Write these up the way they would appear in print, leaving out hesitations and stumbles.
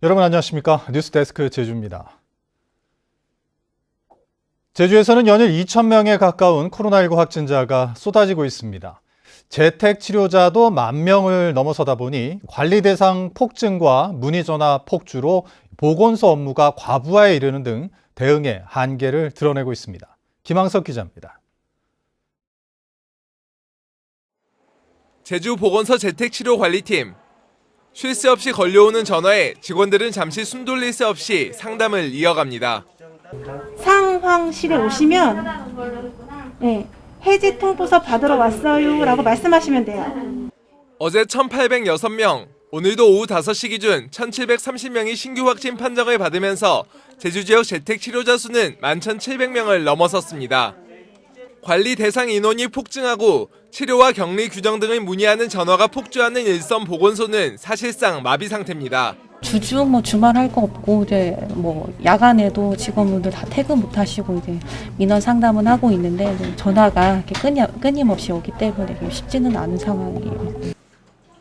여러분 안녕하십니까? 뉴스데스크 제주입니다. 제주에서는 연일 2,000명에 가까운 코로나19 확진자가 쏟아지고 있습니다. 재택 치료자도 10,000명을 넘어서다 보니 관리 대상 폭증과 문의 전화 폭주로 보건소 업무가 과부하에 이르는 등 대응의 한계를 드러내고 있습니다. 김항석 기자입니다. 제주보건소 재택치료관리팀. 쉴 새 없이 걸려오는 전화에 직원들은 잠시 숨 돌릴 새 없이 상담을 이어갑니다. 상황실에 오시면 해지 통보서 받으러 왔어요 라고 말씀하시면 돼요. 어제 1,806명, 오늘도 오후 5시 기준 1,730명이 신규 확진 판정을 받으면서 제주 지역 재택치료자 수는 11,700명을 넘어섰습니다. 관리 대상 인원이 폭증하고 치료와 격리 규정 등을 문의하는 전화가 폭주하는 일선 보건소는 사실상 마비 상태입니다. 주주 주말 할 거 없고 이제 야간에도 직원분들 다 퇴근 못 하시고 이제 민원 상담은 하고 있는데 전화가 이렇게 끊임없이 오기 때문에 쉽지는 않은 상황이에요.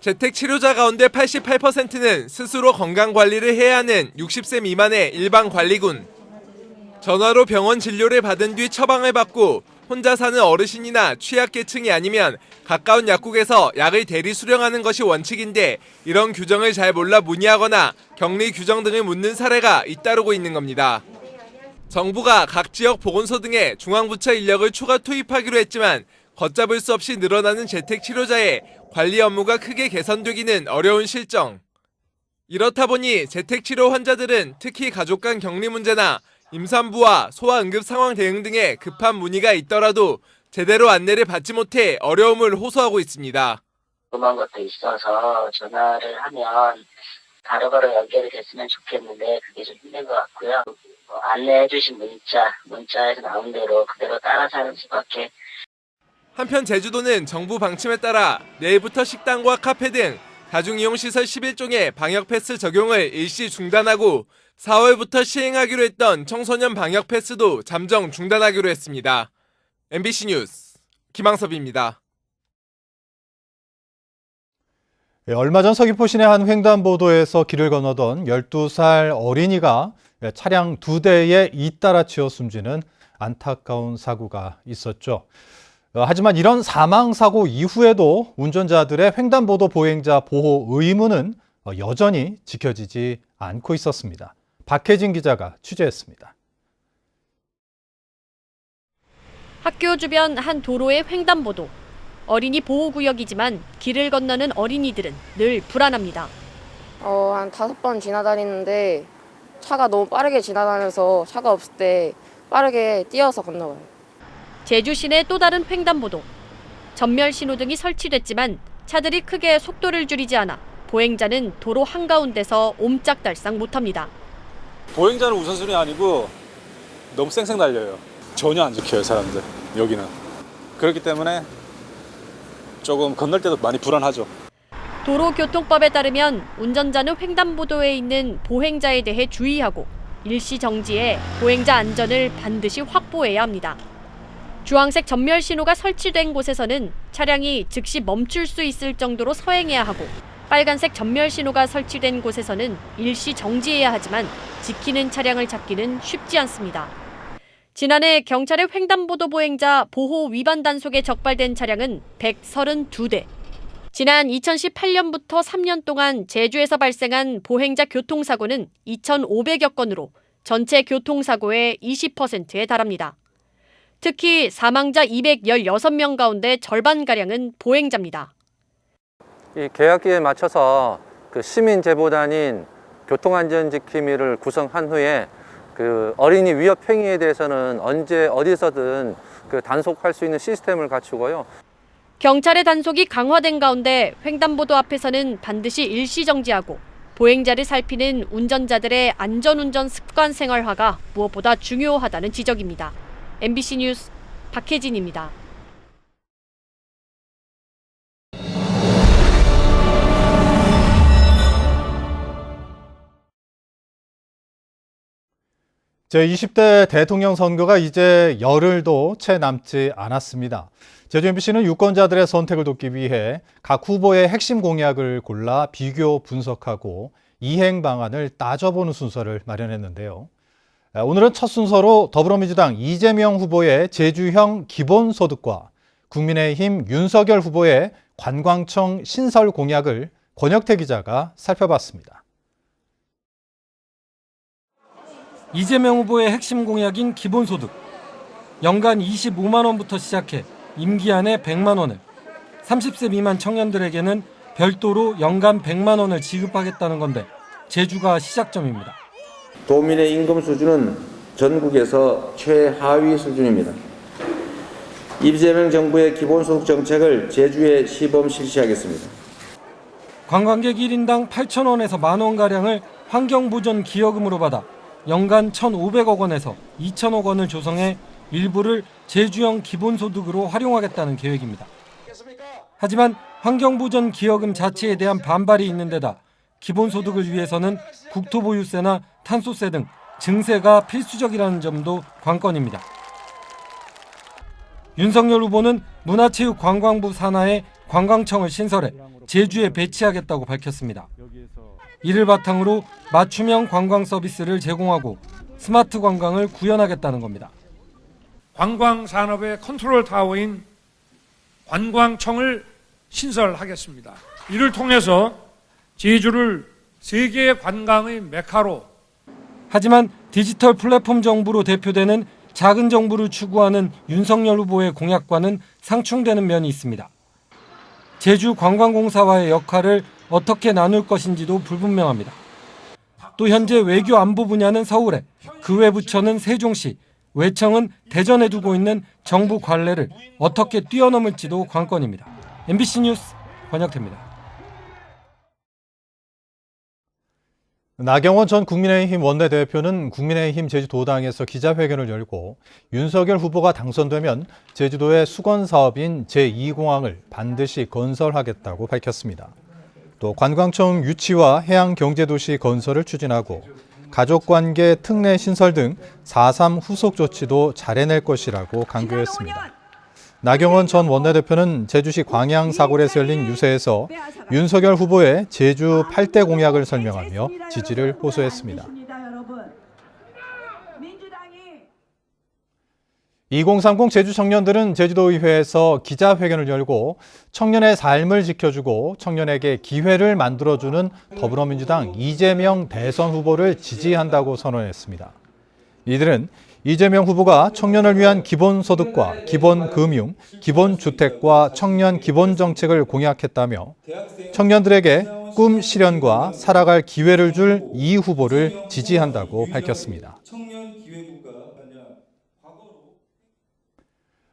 재택 치료자 가운데 88%는 스스로 건강 관리를 해야 하는 60세 미만의 일반 관리군. 전화로 병원 진료를 받은 뒤 처방을 받고 혼자 사는 어르신이나 취약계층이 아니면 가까운 약국에서 약을 대리 수령하는 것이 원칙인데 이런 규정을 잘 몰라 문의하거나 격리 규정 등을 묻는 사례가 잇따르고 있는 겁니다. 정부가 각 지역 보건소 등에 중앙부처 인력을 추가 투입하기로 했지만 걷잡을 수 없이 늘어나는 재택치료자의 관리 업무가 크게 개선되기는 어려운 실정. 이렇다 보니 재택치료 환자들은 특히 가족 간 격리 문제나 임산부와 소아응급 상황 대응 등의 급한 문의가 있더라도 제대로 안내를 받지 못해 어려움을 호소하고 있습니다. 그런 것도 있어서 전화를 하면 바로바로 연결이 됐으면 좋겠는데 그게 좀 힘든 것 같고요. 안내해 주신 문자에서 나온 대로 그대로 따라서 하는 수밖에. 한편 제주도는 정부 방침에 따라 내일부터 식당과 카페 등 다중이용시설 11종의 방역 패스 적용을 일시 중단하고 4월부터 시행하기로 했던 청소년 방역 패스도 잠정 중단하기로 했습니다. MBC 뉴스 김항섭입니다. 얼마 전 서귀포 시내 한 횡단보도에서 길을 건너던 12살 어린이가 차량 2대에 잇따라치어 숨지는 안타까운 사고가 있었죠. 하지만 이런 사망사고 이후에도 운전자들의 횡단보도 보행자 보호 의무는 여전히 지켜지지 않고 있었습니다. 박혜진 기자가 취재했습니다. 학교 주변 한 도로의 횡단보도. 어린이 보호구역이지만 길을 건너는 어린이들은 늘 불안합니다. 한 5번 지나다니는데 차가 너무 빠르게 지나다녀서 차가 없을 때 빠르게 뛰어서 건너가요. 제주 시내 또 다른 횡단보도. 전멸 신호등이 설치됐지만 차들이 크게 속도를 줄이지 않아 보행자는 도로 한가운데서 옴짝달싹 못합니다. 보행자는 우선순위 아니고 너무 쌩쌩 달려요. 전혀 안 지켜요, 사람들. 여기는. 그렇기 때문에 조금 건널 때도 많이 불안하죠. 도로교통법에 따르면 운전자는 횡단보도에 있는 보행자에 대해 주의하고 일시 정지해 보행자 안전을 반드시 확보해야 합니다. 주황색 전멸 신호가 설치된 곳에서는 차량이 즉시 멈출 수 있을 정도로 서행해야 하고 빨간색 전멸 신호가 설치된 곳에서는 일시 정지해야 하지만 지키는 차량을 잡기는 쉽지 않습니다. 지난해 경찰의 횡단보도 보행자 보호 위반 단속에 적발된 차량은 132대. 지난 2018년부터 3년 동안 제주에서 발생한 보행자 교통사고는 2,500여 건으로 전체 교통사고의 20%에 달합니다. 특히 사망자 216명 가운데 절반가량은 보행자입니다. 이 계약기에 맞춰서 시민 제보단인 교통안전지킴이를 구성한 후에 어린이 위협 행위에 대해서는 언제 어디서든 단속할 수 있는 시스템을 갖추고요. 경찰의 단속이 강화된 가운데 횡단보도 앞에서는 반드시 일시 정지하고 보행자를 살피는 운전자들의 안전운전 습관 생활화가 무엇보다 중요하다는 지적입니다. MBC 뉴스 박혜진입니다. 제20대 대통령 선거가 이제 열흘도 채 남지 않았습니다. 제주 MBC는 유권자들의 선택을 돕기 위해 각 후보의 핵심 공약을 골라 비교 분석하고 이행 방안을 따져보는 순서를 마련했는데요. 오늘은 첫 순서로 더불어민주당 이재명 후보의 제주형 기본소득과 국민의힘 윤석열 후보의 관광청 신설 공약을 권혁태 기자가 살펴봤습니다. 이재명 후보의 핵심 공약인 기본소득. 연간 25만 원부터 시작해 임기 안에 100만 원을, 30세 미만 청년들에게는 별도로 연간 100만 원을 지급하겠다는 건데 제주가 시작점입니다. 도민의 임금 수준은 전국에서 최하위 수준입니다. 이재명 정부의 기본소득 정책을 제주에 시범 실시하겠습니다. 관광객 1인당 8,000원에서 만원가량을 환경보전 기여금으로 받아 연간 1,500억 원에서 2,000억 원을 조성해 일부를 제주형 기본소득으로 활용하겠다는 계획입니다. 하지만 환경보전 기여금 자체에 대한 반발이 있는 데다 기본소득을 위해서는 국토보유세나 탄소세 등 증세가 필수적이라는 점도 관건입니다. 윤석열 후보는 문화체육관광부 산하에 관광청을 신설해 제주에 배치하겠다고 밝혔습니다. 이를 바탕으로 맞춤형 관광 서비스를 제공하고 스마트 관광을 구현하겠다는 겁니다. 관광 산업의 컨트롤 타워인 관광청을 신설하겠습니다. 이를 통해서 제주를 세계 관광의 메카로. 하지만 디지털 플랫폼 정부로 대표되는 작은 정부를 추구하는 윤석열 후보의 공약과는 상충되는 면이 있습니다. 제주관광공사와의 역할을 어떻게 나눌 것인지도 불분명합니다. 또 현재 외교 안보 분야는 서울에, 그 외 부처는 세종시, 외청은 대전에 두고 있는 정부 관례를 어떻게 뛰어넘을지도 관건입니다. MBC 뉴스 권혁태입니다. 나경원 전 국민의힘 원내대표는 국민의힘 제주도당에서 기자회견을 열고 윤석열 후보가 당선되면 제주도의 수건사업인 제2공항을 반드시 건설하겠다고 밝혔습니다. 또 관광청 유치와 해양경제도시 건설을 추진하고 가족관계 특례 신설 등 4.3 후속 조치도 잘해낼 것이라고 강조했습니다. 나경원 전 원내대표는 제주시 광양사골에서 열린 유세에서 윤석열 후보의 제주 8대 공약을 설명하며 지지를 호소했습니다. 2030 제주 청년들은 제주도의회에서 기자회견을 열고 청년의 삶을 지켜주고 청년에게 기회를 만들어주는 더불어민주당 이재명 대선 후보를 지지한다고 선언했습니다. 이들은 이재명 후보가 청년을 위한 기본소득과 기본금융, 기본주택과 청년 기본정책을 공약했다며 청년들에게 꿈 실현과 살아갈 기회를 줄 이 후보를 지지한다고 밝혔습니다.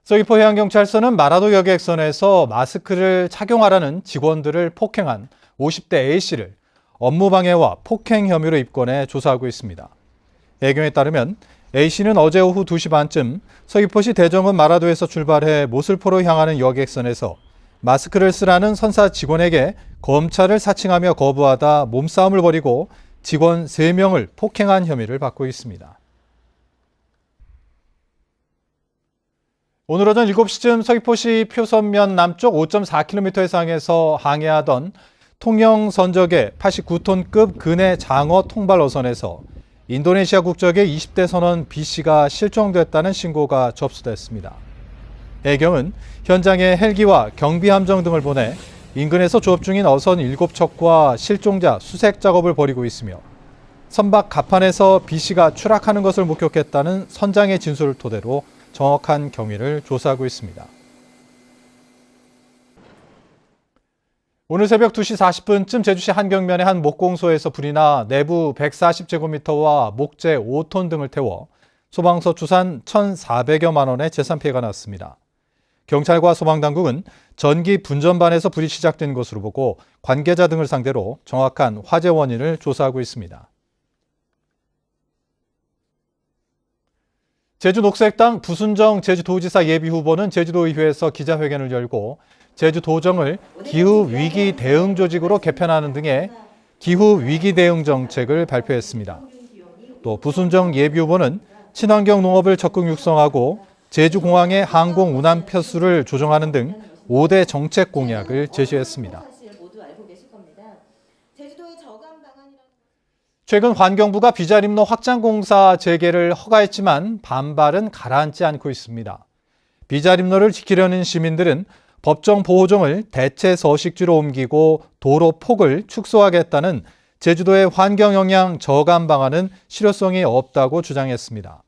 서귀포 해양경찰서는 마라도 여객선에서 마스크를 착용하라는 직원들을 폭행한 50대 A씨를 업무방해와 폭행 혐의로 입건해 조사하고 있습니다. 해경에 따르면 A씨는 어제 오후 2시 반쯤 서귀포시 대정읍 마라도에서 출발해 모슬포로 향하는 여객선에서 마스크를 쓰라는 선사 직원에게 검찰을 사칭하며 거부하다 몸싸움을 벌이고 직원 3명을 폭행한 혐의를 받고 있습니다. 오늘 오전 7시쯤 서귀포시 표선면 남쪽 5.4km 해상에서 항해하던 통영선적의 89톤급 근해 장어 통발 어선에서 인도네시아 국적의 20대 선원 B씨가 실종됐다는 신고가 접수됐습니다. 해경은 현장에 헬기와 경비함정 등을 보내 인근에서 조업 중인 어선 7척과 실종자 수색 작업을 벌이고 있으며 선박 갑판에서 B씨가 추락하는 것을 목격했다는 선장의 진술을 토대로 정확한 경위를 조사하고 있습니다. 오늘 새벽 2시 40분쯤 제주시 한경면의 한 목공소에서 불이 나 내부 140제곱미터와 목재 5톤 등을 태워 소방서 추산 1,400여만 원의 재산 피해가 났습니다. 경찰과 소방당국은 전기 분전반에서 불이 시작된 것으로 보고 관계자 등을 상대로 정확한 화재 원인을 조사하고 있습니다. 제주녹색당 부순정 제주도지사 예비후보는 제주도의회에서 기자회견을 열고 제주도정을 기후위기 대응 조직으로 개편하는 등의 기후위기 대응 정책을 발표했습니다. 또 부순정 예비후보는 친환경 농업을 적극 육성하고 제주공항의 항공 운항 편수를 조정하는 등 5대 정책 공약을 제시했습니다. 최근 환경부가 비자림로 확장공사 재개를 허가했지만 반발은 가라앉지 않고 있습니다. 비자림로를 지키려는 시민들은 법정 보호종을 대체 서식지로 옮기고 도로 폭을 축소하겠다는 제주도의 환경 영향 저감 방안은 실효성이 없다고 주장했습니다.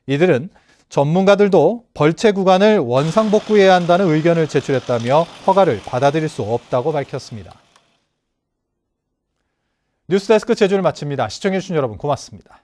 이들은 전문가들도 벌채 구간을 원상복구해야 한다는 의견을 제출했다며 허가를 받아들일 수 없다고 밝혔습니다. 뉴스데스크 제주를 마칩니다. 시청해주신 여러분 고맙습니다.